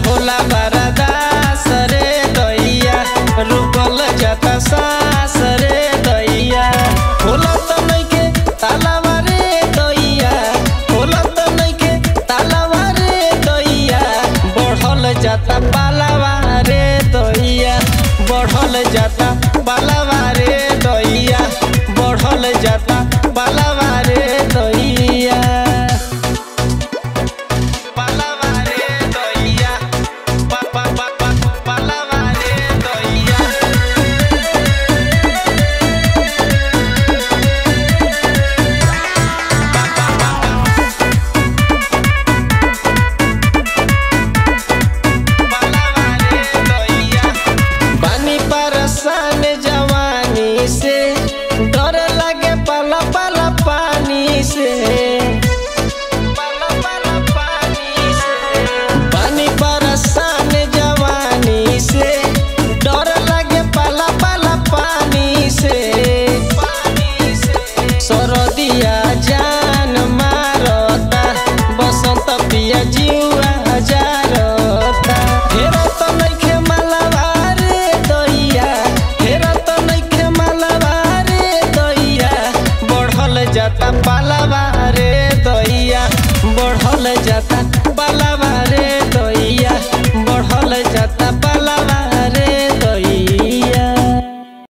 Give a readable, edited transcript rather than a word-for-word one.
होला बरदास रे दैया रुकल जाता सास रे दैया होला त नइखे तालावा रे दैया होला त नइखे तालावा रे दैया बढ़ल जाता पालावा रे दैया बढ़ल जाता पालावा रे दैया बढ़ल जाता पालावा रे दैया पालावा रे दैया पालावा रे दैया पानी परसान जवानी से डर लगे पाला पाला पानी से पानी परसान जवानी से डर लगे पाला पाला पानी से सरदिया